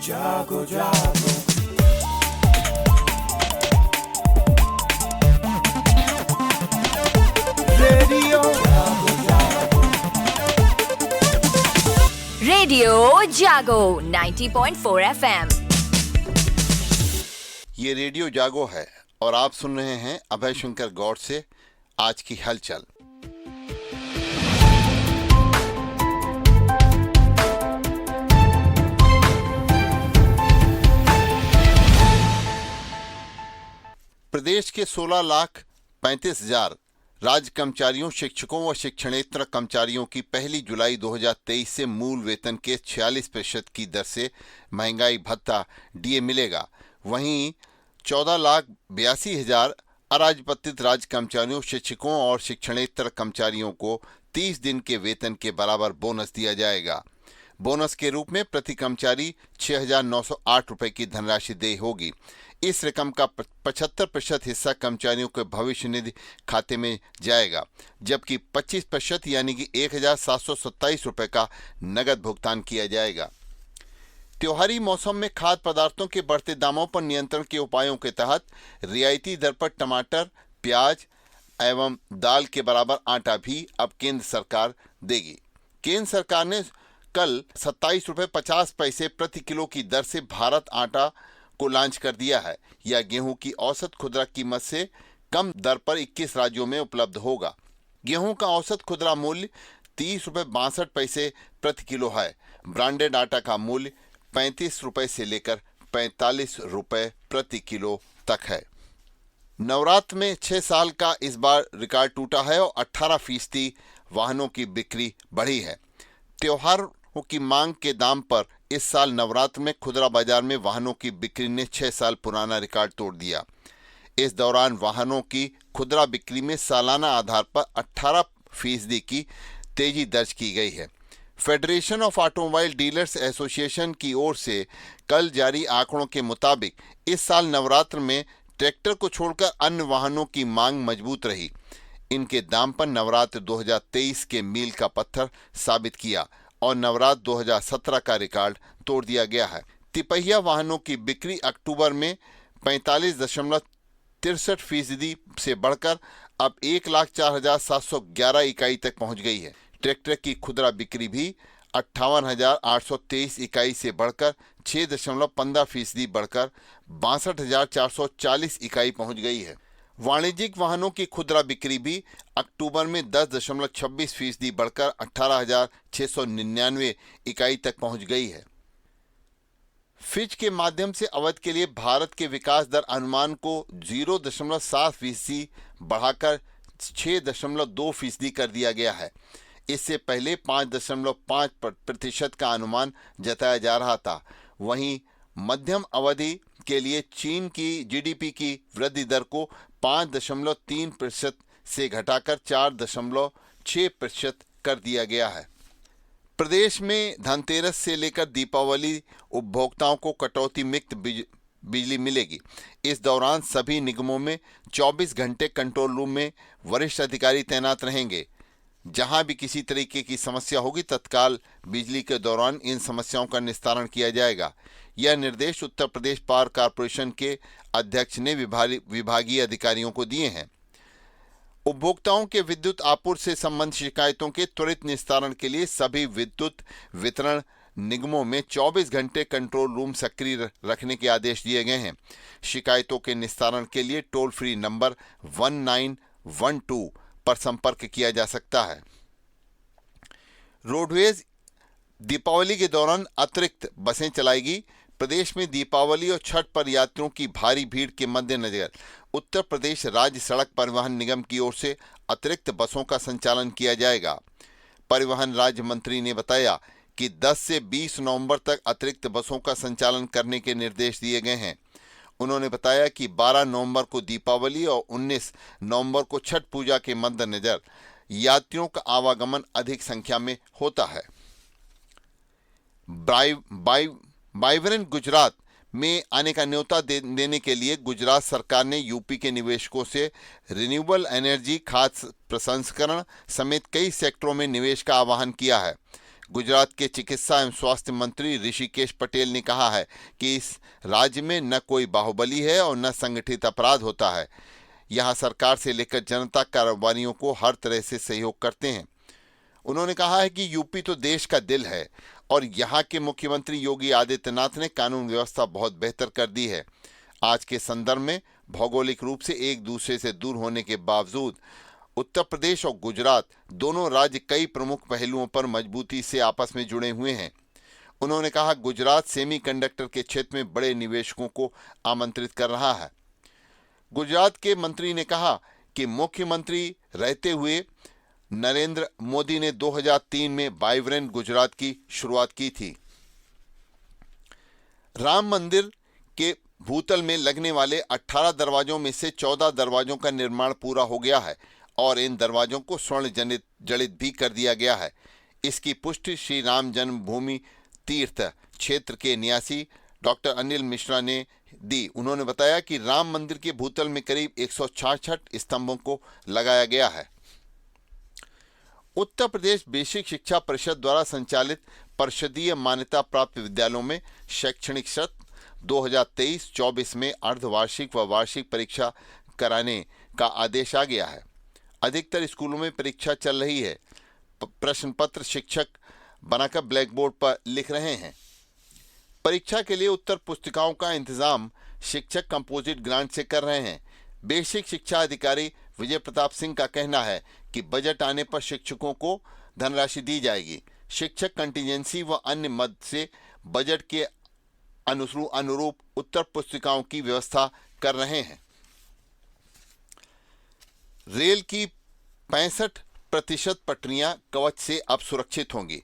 जागो जागो रेडियो जागो जागो रेडियो जागो 90.4 FM। ये रेडियो जागो है और आप सुन रहे हैं अभय शंकर गौड़ से आज की हलचल। प्रदेश के 16,35,000 राज्य कर्मचारियों, शिक्षकों व शिक्षणेतर कर्मचारियों की 1 जुलाई 2023 से मूल वेतन के 46% की दर से महंगाई भत्ता डीए मिलेगा। वहीं 14,82,000 अराजपत्रित राज्य कर्मचारियों, शिक्षकों और शिक्षणेतर कर्मचारियों को 30 दिन के वेतन के बराबर बोनस दिया जाएगा। बोनस के रूप में प्रति कर्मचारी 6,908 रुपए की धनराशि देय होगी। इस रकम का 75% हिस्सा कर्मचारियों के भविष्य निधि खाते में जाएगा, जबकि 25% यानी कि 1,727 रुपए का नगद भुगतान किया जाएगा। त्योहारी मौसम में खाद्य पदार्थों के बढ़ते दामों पर नियंत्रण के उपायों के तहत रियायती दर पर टमाटर, प्याज एवं दाल के बराबर आटा भी अब केंद्र सरकार देगी। केंद्र सरकार ने कल 27.50 रुपए प्रति किलो की दर से भारत आटा को लॉन्च कर दिया है। यह गेहूं की औसत खुदरा कीमत से कम दर पर 21 राज्यों में उपलब्ध होगा। गेहूं का औसत खुदरा मूल्य 30.62 रुपए प्रति किलो है। ब्रांडेड आटा का मूल्य 35 रुपए से लेकर 45 रुपए प्रति किलो तक है। नवरात्र में 6 साल का इस बार रिकॉर्ड टूटा है और 18% वाहनों की बिक्री बढ़ी है। त्योहारों की मांग के दाम पर इस साल नवरात्र में खुदरा बाजार में वाहनों की बिक्री ने 6 साल पुराना रिकॉर्ड तोड़ दिया। इस दौरान वाहनों की खुदरा बिक्री में सालाना आधार पर 18% की तेजी दर्ज की गई है। Federation of automobile dealers association की ओर से कल जारी आंकड़ों के मुताबिक इस साल नवरात्र में ट्रैक्टर को छोड़कर अन्य वाहनों की मांग मजबूत रही। इनके दाम पर नवरात्र 2023 के मील का पत्थर साबित किया और नवरात्र 2017 का रिकॉर्ड तोड़ दिया गया है। तिपहिया वाहनों की बिक्री अक्टूबर में 45.63% से बढ़कर अब 1,04,711 इकाई तक पहुंच गई है। ट्रैक्टर की खुदरा बिक्री भी 58,823 इकाई से बढ़कर 6.15% बढ़कर 62,440 इकाई पहुंच गई है। वाणिज्यिक वाहनों की खुदरा बिक्री भी अक्टूबर में 10.26% बढ़कर 18,699 इकाई तक पहुंच गई है। फिच के माध्यम से अवधि के लिए भारत के विकास दर अनुमान को 0.7% बढ़ाकर 6.2% कर दिया गया है। इससे पहले 5.5% का अनुमान जताया जा रहा था। वहीं मध्यम अवधि के लिए चीन की जीडीपी की वृद्धि दर को 5.3% से घटाकर 4.6% कर दिया गया है। प्रदेश में धनतेरस से लेकर दीपावली उपभोक्ताओं को कटौती मुक्त बिजली मिलेगी। इस दौरान सभी निगमों में 24 घंटे कंट्रोल रूम में वरिष्ठ अधिकारी तैनात रहेंगे। जहां भी किसी तरीके की समस्या होगी तत्काल बिजली के दौरान इन समस्याओं का निस्तारण किया जाएगा। यह निर्देश उत्तर प्रदेश पावर कॉर्पोरेशन के अध्यक्ष ने विभागीय अधिकारियों को दिए हैं। उपभोक्ताओं के विद्युत आपूर्ति से संबंधित शिकायतों के त्वरित निस्तारण के लिए सभी विद्युत वितरण निगमों में 24 घंटे कंट्रोल रूम सक्रिय रखने के आदेश दिए गए हैं। शिकायतों के निस्तारण के लिए टोल फ्री नंबर 1912 पर संपर्क किया जा सकता है। रोडवेज दीपावली के दौरान अतिरिक्त बसें चलाएगी। प्रदेश में दीपावली और छठ पर यात्रियों की भारी भीड़ के मद्देनजर उत्तर प्रदेश राज्य सड़क परिवहन निगम की ओर से अतिरिक्त बसों का संचालन किया जाएगा। परिवहन राज्य मंत्री ने बताया कि 10 से 20 नवंबर तक अतिरिक्त बसों का संचालन करने के निर्देश दिए गए हैं। उन्होंने बताया कि 12 नवंबर को दीपावली और 19 नवंबर को छठ पूजा के मद्देनजर यात्रियों का आवागमन अधिक संख्या में होता है। वाइब्रेंट गुजरात में आने का न्योता देने के लिए गुजरात सरकार ने यूपी के निवेशकों से रिन्यूएबल एनर्जी, खाद्य प्रसंस्करण समेत कई सेक्टरों में निवेश का आह्वान किया है। गुजरात के चिकित्सा एवं स्वास्थ्य मंत्री ऋषिकेश पटेल ने कहा है कि इस राज्य में न कोई बाहुबली है और न संगठित अपराध होता है। यहाँ सरकार से लेकर जनता कारोबारियों को हर तरह से सहयोग करते हैं। उन्होंने कहा है कि यूपी तो देश का दिल है और यहाँ के मुख्यमंत्री योगी आदित्यनाथ ने कानून व्यवस्था बहुत बेहतर कर दी है। आज के संदर्भ में भौगोलिक रूप से एक दूसरे से दूर होने के बावजूद उत्तर प्रदेश और गुजरात दोनों राज्य कई प्रमुख पहलुओं पर मजबूती से आपस में जुड़े हुए हैं। उन्होंने कहा गुजरात सेमीकंडक्टर के क्षेत्र में बड़े निवेशकों को आमंत्रित कर रहा है। गुजरात के मंत्री ने कहा कि मुख्यमंत्री रहते हुए नरेंद्र मोदी ने 2003 में वाइब्रेंट गुजरात की शुरुआत की थी। राम मंदिर के भूतल में लगने वाले 18 दरवाजों में से 14 दरवाजों का निर्माण पूरा हो गया है और इन दरवाजों को स्वर्ण जड़ित भी कर दिया गया है। इसकी पुष्टि श्री राम जन्मभूमि तीर्थ क्षेत्र के निवासी डॉक्टर अनिल मिश्रा ने दी। उन्होंने बताया कि राम मंदिर के भूतल में करीब 166 स्तंभों को लगाया गया है। उत्तर प्रदेश बेसिक शिक्षा परिषद द्वारा संचालित परिषदीय मान्यता प्राप्त विद्यालयों में शैक्षणिक सत्र 2023-24 में अर्धवार्षिक व वार्षिक परीक्षा कराने का आदेश आ गया है। अधिकतर स्कूलों में परीक्षा चल रही है। प्रश्न पत्र शिक्षक बनाकर ब्लैक बोर्ड पर लिख रहे हैं। परीक्षा के लिए उत्तर पुस्तिकाओं का इंतजाम शिक्षक कंपोजिट ग्रांट से कर रहे हैं। बेसिक शिक्षा अधिकारी विजय प्रताप सिंह का कहना है कि बजट आने पर शिक्षकों को धनराशि दी जाएगी। शिक्षक कंटीजेंसी व अन्य मद से बजट के अनुरूप उत्तर पुस्तिकाओं की व्यवस्था कर रहे हैं। रेल की 65% पटरियां कवच से अब सुरक्षित होंगी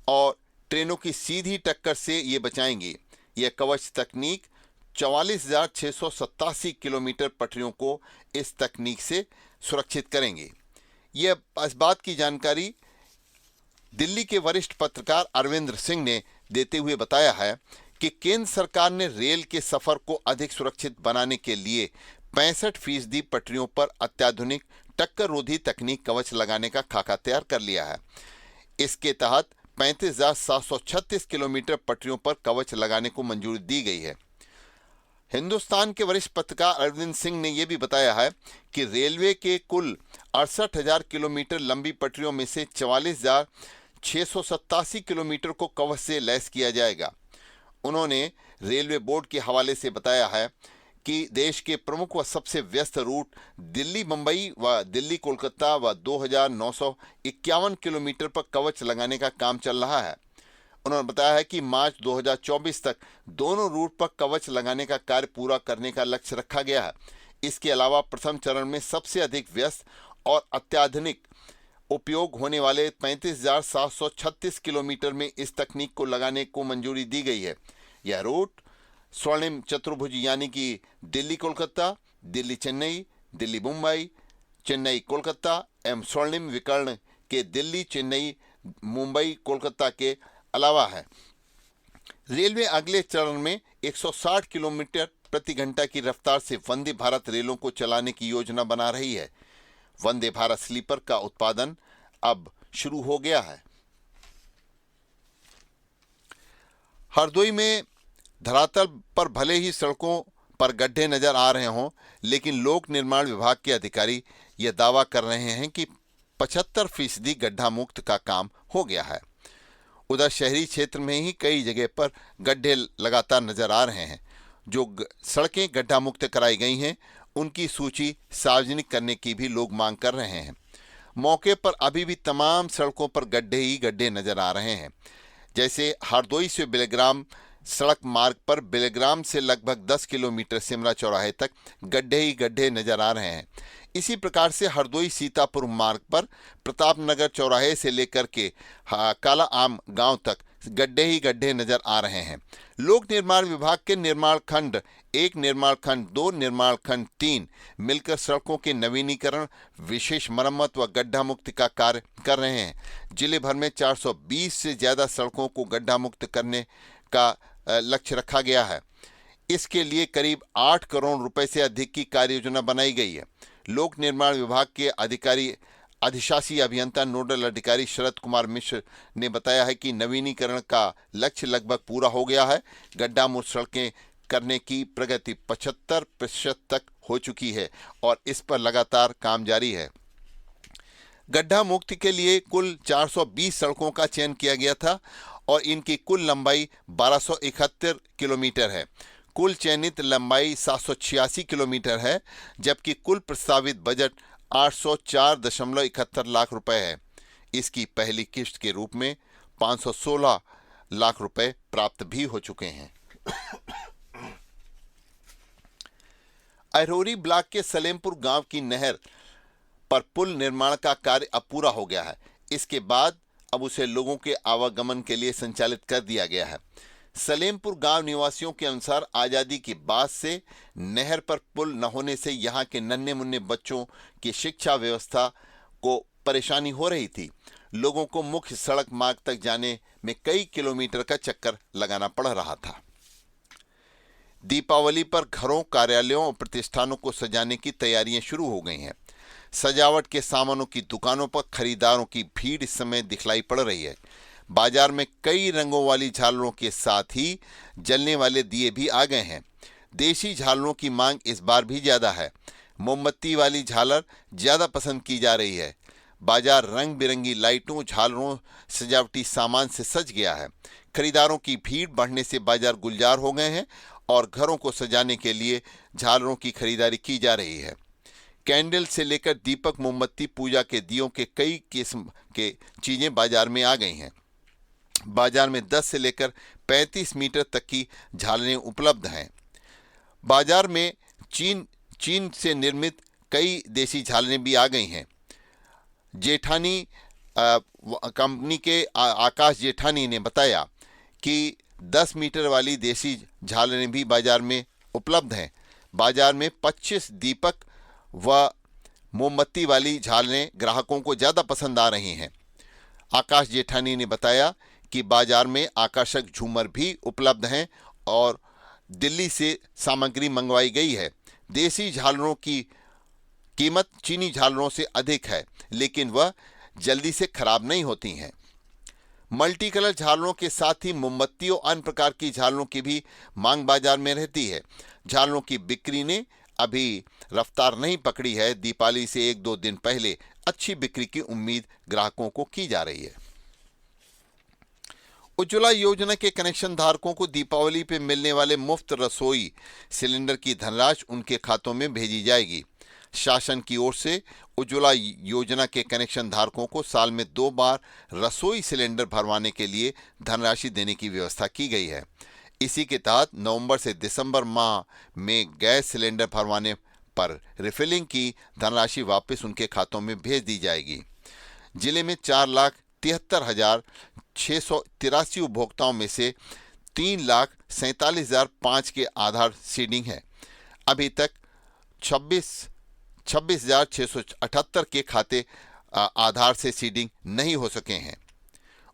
और ट्रेनों की सीधी टक्कर से ये बचाएंगी। यह कवच तकनीक 44,687 किलोमीटर पटरियों को इस तकनीक से सुरक्षित करेंगी। यह इस बात की जानकारी दिल्ली के वरिष्ठ पत्रकार अरविंद सिंह ने देते हुए बताया है कि केंद्र सरकार ने रेल के सफर को अधिक सुरक्षित बनाने के लिए 65% पटरियों पर अत्याधुनिक टक्कर रोधी तकनीक कवच लगाने का खाका तैयार कर लिया है। इसके तहत 35,736 किलोमीटर पटरियों पर कवच लगाने को मंजूरी दी गई है। हिंदुस्तान के वरिष्ठ पत्रकार अरविंद सिंह ने यह भी बताया है कि रेलवे के कुल 68,000 किलोमीटर लंबी पटरियों में से 44,687 किलोमीटर को कवच से लैस किया जाएगा। उन्होंने रेलवे बोर्ड के हवाले से बताया है कि देश के प्रमुख व सबसे व्यस्त रूट दिल्ली मुंबई व दिल्ली कोलकाता व 2,951 किलोमीटर पर कवच लगाने का काम चल रहा है। उन्होंने बताया है कि मार्च 2024 तक दोनों रूट पर कवच लगाने का कार्य पूरा करने का लक्ष्य रखा गया है। इसके अलावा प्रथम चरण में सबसे अधिक व्यस्त और अत्याधुनिक उपयोग होने वाले 35,736 किलोमीटर में इस तकनीक को लगाने को मंजूरी दी गई है। यह रूट स्वर्णिम चतुर्भुज यानी कि दिल्ली कोलकाता, दिल्ली चेन्नई, दिल्ली मुंबई, चेन्नई कोलकाता एवं स्वर्णिम विकर्ण के दिल्ली चेन्नई मुंबई कोलकाता के अलावा है। रेलवे अगले चरण में 160 किलोमीटर प्रति घंटा की रफ्तार से वंदे भारत रेलों को चलाने की योजना बना रही है। वंदे भारत स्लीपर का उत्पादन अब शुरू हो गया है। हरदोई में धरातल पर भले ही सड़कों पर गड्ढे नजर आ रहे हों, लेकिन लोक निर्माण विभाग के अधिकारी यह दावा कर रहे हैं कि 75% गड्ढा मुक्त का काम हो गया है। उधर शहरी क्षेत्र में ही कई जगह पर गड्ढे लगातार नजर आ रहे हैं। जो सड़कें गड्ढा मुक्त कराई गई हैं, उनकी सूची सार्वजनिक करने की भी लोग मांग कर रहे हैं। मौके पर अभी भी तमाम सड़कों पर गड्ढे ही गड्ढे नजर आ रहे हैं। जैसे हरदोई से बेलग्राम सड़क मार्ग पर बेलग्राम से लगभग 10 किलोमीटर सिमरा चौराहे तक गड्ढे ही गड्ढे नजर आ रहे हैं। इसी प्रकार से हरदोई सीतापुर मार्ग पर प्रतापनगर चौराहे से लेकर के काला आम गांव तक गड्ढे ही गड्ढे नजर आ रहे हैं। लोक निर्माण विभाग के निर्माण खंड 1, निर्माण खंड 2, निर्माण खंड 3 मिलकर सड़कों के नवीनीकरण, विशेष मरम्मत व गड्ढा मुक्ति का कार्य कर रहे हैं। जिले भर में 420 से ज्यादा सड़कों को गड्ढा मुक्त करने का लक्ष्य रखा गया है। इसके लिए करीब 8 करोड़ रुपए से अधिक की कार्य योजना बनाई गई है। लोक निर्माण विभाग के अधिकारी अधिशासी अभियंता नोडल अधिकारी शरद कुमार मिश्र ने बताया है कि नवीनीकरण का लक्ष्य लगभग पूरा हो गया है। गड्ढा मुक्त सड़कें करने की प्रगति 75% तक हो चुकी है और इस पर लगातार काम जारी है। गड्ढा मुक्ति के लिए कुल 420 सड़कों का चयन किया गया था और इनकी कुल लंबाई 1271 किलोमीटर है। कुल चयनित लंबाई 786 किलोमीटर है, जबकि कुल प्रस्तावित बजट 804.71 लाख रुपए है। इसकी पहली किश्त के रूप में 516 लाख रुपए प्राप्त भी हो चुके हैं। अरोरी ब्लॉक के सलेमपुर गांव की नहर पर पुल निर्माण का कार्य अब पूरा हो गया है। इसके बाद अब उसे लोगों के आवागमन के लिए संचालित कर दिया गया है। सलेमपुर गांव निवासियों के अनुसार आजादी के बाद से नहर पर पुल न होने से यहां के नन्हे मुन्ने बच्चों की शिक्षा व्यवस्था को परेशानी हो रही थी। लोगों को मुख्य सड़क मार्ग तक जाने में कई किलोमीटर का चक्कर लगाना पड़ रहा था। दीपावली पर घरों, कार्यालयों और प्रतिष्ठानों को सजाने की तैयारियां शुरू हो गई हैं। सजावट के सामानों की दुकानों पर खरीदारों की भीड़ इस समय दिखलाई पड़ रही है। बाजार में कई रंगों वाली झालरों के साथ ही जलने वाले दिए भी आ गए हैं। देशी झालरों की मांग इस बार भी ज्यादा है। मोमबत्ती वाली झालर ज्यादा पसंद की जा रही है। बाजार रंग बिरंगी लाइटों, झालरों, सजावटी सामान से सज गया है। खरीदारों की भीड़ बढ़ने से बाजार गुलजार हो गए हैं और घरों को सजाने के लिए झालरों की खरीदारी की जा रही है। कैंडल से लेकर दीपक, मोमबत्ती, पूजा के दियों के कई किस्म के चीजें बाजार में आ गई हैं। बाजार में 10 से लेकर 35 मीटर तक की झालरें उपलब्ध हैं। बाजार में चीन से निर्मित कई देसी झालरें भी आ गई हैं। जेठानी कंपनी के आकाश जेठानी ने बताया कि 10 मीटर वाली देसी झालरें भी बाजार में उपलब्ध हैं। बाजार में 25 दीपक व मोमबत्ती वाली झालरें ग्राहकों को ज़्यादा पसंद आ रही हैं। आकाश जेठानी ने बताया कि बाजार में आकर्षक झूमर भी उपलब्ध हैं और दिल्ली से सामग्री मंगवाई गई है। देसी झालरों की कीमत चीनी झालरों से अधिक है, लेकिन वह जल्दी से खराब नहीं होती हैं। मल्टी कलर झालरों के साथ ही मोमबत्ती और अन्य प्रकार की झालरों की भी मांग बाजार में रहती है। झालरों की बिक्री ने अभी रफ्तार नहीं पकड़ी है। दीपावली से 1-2 दिन पहले अच्छी बिक्री की उम्मीद ग्राहकों को की जा रही है। उज्ज्वला योजना के कनेक्शन धारकों को दीपावली पे मिलने वाले मुफ्त रसोई सिलेंडर की धनराशि उनके खातों में भेजी जाएगी। शासन की ओर से उज्ज्वला योजना के कनेक्शन धारकों को साल में 2 बार रसोई सिलेंडर भरवाने के लिए धनराशि देने की व्यवस्था की गई है। इसी के तहत नवंबर से दिसंबर माह में गैस सिलेंडर भरवाने पर रिफिलिंग की धनराशि वापस उनके खातों में भेज दी जाएगी। जिले में 4,73,683 उपभोक्ताओं में से 3,47,005 के आधार सीडिंग है। अभी तक 26,678 के खाते आधार से सीडिंग नहीं हो सके हैं।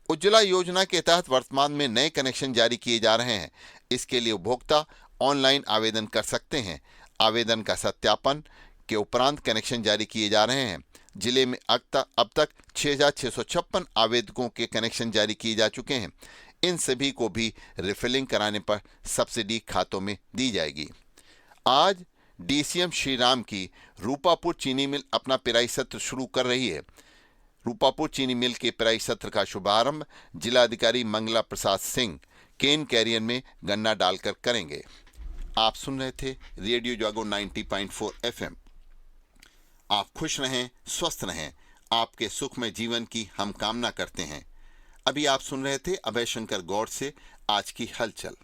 उज्ज्वला योजना के तहत वर्तमान में नए कनेक्शन जारी किए जा रहे हैं। इसके लिए उपभोक्ता ऑनलाइन आवेदन कर सकते हैं। आवेदन का सत्यापन के उपरांत कनेक्शन जारी किए जा रहे हैं। जिले में अब तक 6,656 आवेदकों के कनेक्शन जारी किए जा चुके हैं। इन सभी को भी रिफिलिंग कराने पर सब्सिडी खातों में दी जाएगी। आज डीसीएम श्रीराम की रूपापुर चीनी मिल अपना पेराई सत्र शुरू कर रही है। रूपापुर चीनी मिल के पेराई सत्र का शुभारंभ जिलाधिकारी मंगला प्रसाद सिंह केन कैरियर में गन्ना डालकर करेंगे। आप सुन रहे थे रेडियो जागो 90.4 FM। आप खुश रहें, स्वस्थ रहें, आपके सुखमय जीवन की हम कामना करते हैं। अभी आप सुन रहे थे अभय शंकर गौड़ से आज की हलचल।